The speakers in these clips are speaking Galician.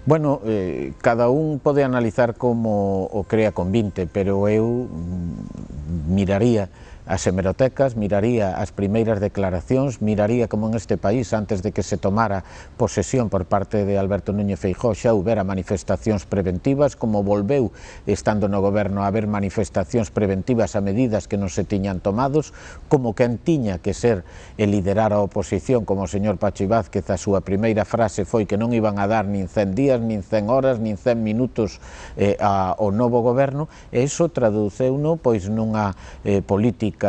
Bueno, cada un pode analizar como o crea convinte, pero eu miraría as hemerotecas, miraría as primeiras declaracións, miraría como en este país, antes de que se tomara posesión por parte de Alberto Núñez Feijóo, xa houbera manifestacións preventivas, como volveu, estando no goberno, a haber manifestacións preventivas a medidas que non se tiñan tomados, como quen tiña que ser e liderar a oposición, como o señor Pachi Vázquez, a súa primeira frase foi que non iban a dar nin 100 días, nin 100 horas, nin 100 minutos ao novo goberno, e iso traduceuno pois nunha política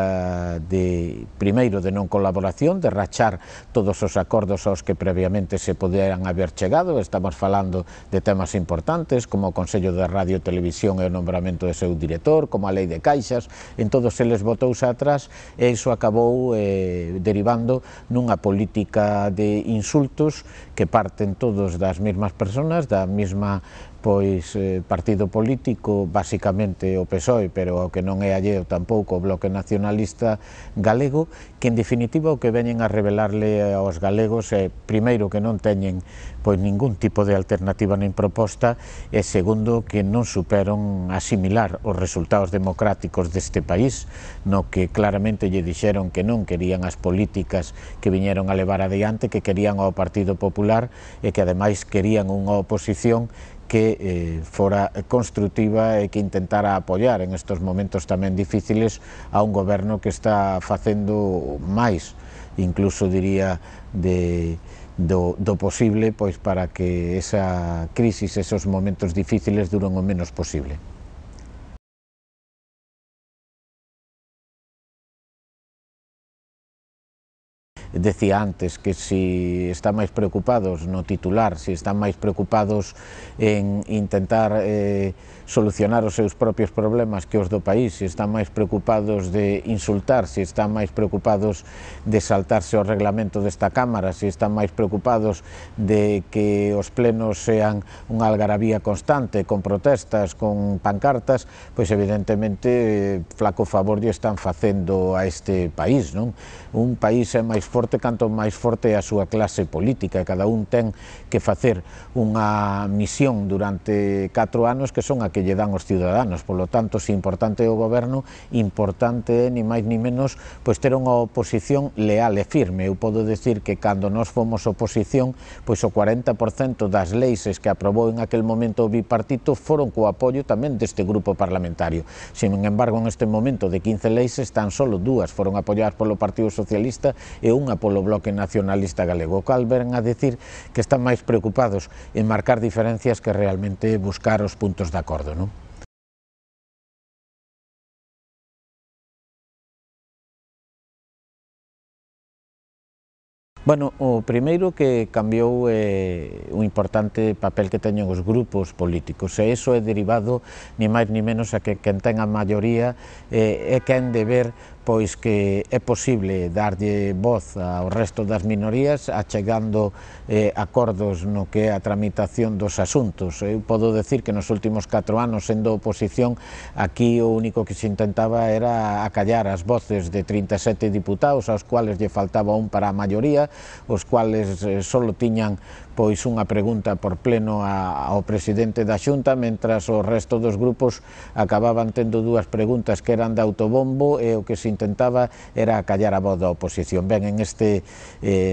primeiro de non colaboración, de rachar todos os acordos aos que previamente se poderan haber chegado. Estamos falando de temas importantes como o Consello de Radio e Televisión e o nombramento de seu director, como a Lei de Caixas, en todos eles botouse atrás, e iso acabou derivando nunha política de insultos que parten todos das mesmas personas, da mesma partido político, basicamente o PSOE, pero o que non é alleo tampouco o Bloque Nacionalista Galego, que en definitiva o que veñen a revelarle aos galegos é, primeiro, que non teñen ningún tipo de alternativa nin proposta, e segundo, que non superan asimilar os resultados democráticos deste país, no que claramente lle dixeron que non querían as políticas que viñeron a levar adiante, que querían ao Partido Popular e que ademais querían unha oposición que fora construtiva e que intentara apoiar en estos momentos tamén difíciles a un goberno que está facendo máis, incluso diría, do posible para que esa crisis, esos momentos difíciles duren o menos posible. Decía antes que si están máis preocupados no titular, si están máis preocupados en intentar solucionar os seus propios problemas que os do país, si están máis preocupados de insultar, si están máis preocupados de saltarse o reglamento desta Cámara, si están máis preocupados de que os plenos sean unha algarabía constante, con protestas, con pancartas, pois evidentemente flaco favor lle están facendo a este país, non? Un país é máis forte canto máis forte é a súa clase política, e cada un ten que facer unha misión durante 4 anos que son a que lle dan os ciudadanos. Polo tanto, se importante é o goberno, importante é, ni máis ni menos, ter unha oposición leal e firme. Eu podo decir que cando nós fomos oposición, pois o 40% das leis que aprobou en aquel momento o bipartito foron co apoio tamén deste grupo parlamentario. Sin embargo, en este momento, de 15 leis, tan solo 2 foron apoiadas polo Partido Socialista e unha polo Bloque Nacionalista Galego, o cal ven a decir que están máis preocupados en marcar diferencias que realmente buscar os puntos de acordo, non? Bueno, o primeiro que cambiou é o importante papel que teñen os grupos políticos, e iso é derivado ni máis ni menos a que quen ten a maioría é quen de ver pois que é posible darlle voz ao resto das minorías achegando acordos no que é a tramitación dos asuntos. Eu podo decir que nos últimos 4 anos, sendo oposición, aquí o único que se intentaba era acallar as voces de 37 diputados aos cuales lle faltaba un para a maioría, os cuales só tiñan pois unha pregunta por pleno ao presidente da Xunta, mentras o resto dos grupos acababan tendo 2 preguntas que eran de autobombo, e o que se intentaba era acallar a voz da oposición. Ben, en este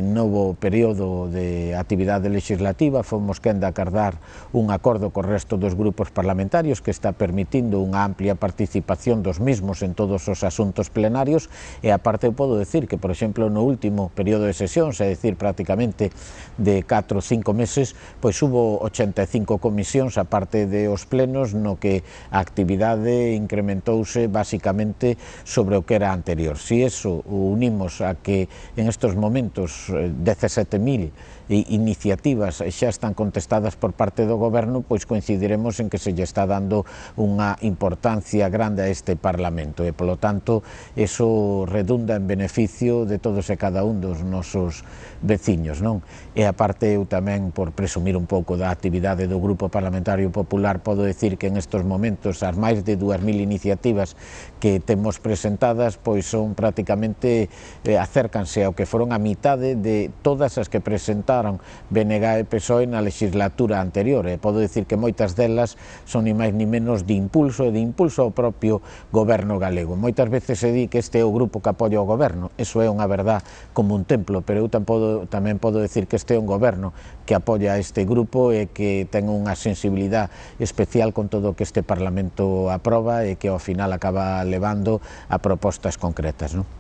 novo período de actividade legislativa fomos quen de acardar un acordo co resto dos grupos parlamentarios que está permitindo unha amplia participación dos mismos en todos os asuntos plenarios, e aparte eu podo decir que, por exemplo, no último período de sesións, é dicir, prácticamente de 4 ou 5 meses, pois hubo 85 comisións a parte de os plenos, no que a actividade incrementouse basicamente sobre o que era anterior. Si eso unimos a que en estos momentos 17.000 iniciativas xa están contestadas por parte do goberno, pois coincidiremos en que se lle está dando unha importancia grande a este Parlamento, e polo tanto eso redunda en beneficio de todos e cada un dos nosos veciños, non? E aparte eu tamén tamén por presumir un pouco da actividade do Grupo Parlamentario Popular, podo decir que en estes momentos as máis de 2000 iniciativas que temos presentadas pois son prácticamente acércanse ao que foron a mitade de todas as que presentaron BNG e PSOE na legislatura anterior, e podo decir que moitas delas son ni máis ni menos de impulso ao propio goberno galego. Moitas veces se di que este é o grupo que apoia o goberno, eso é unha verdad como un templo, pero eu tamén podo decir que este é un goberno que apoia a este grupo e que ten unha sensibilidade especial con todo o que este Parlamento aproba e que ao final acaba levando a propostas concretas, non?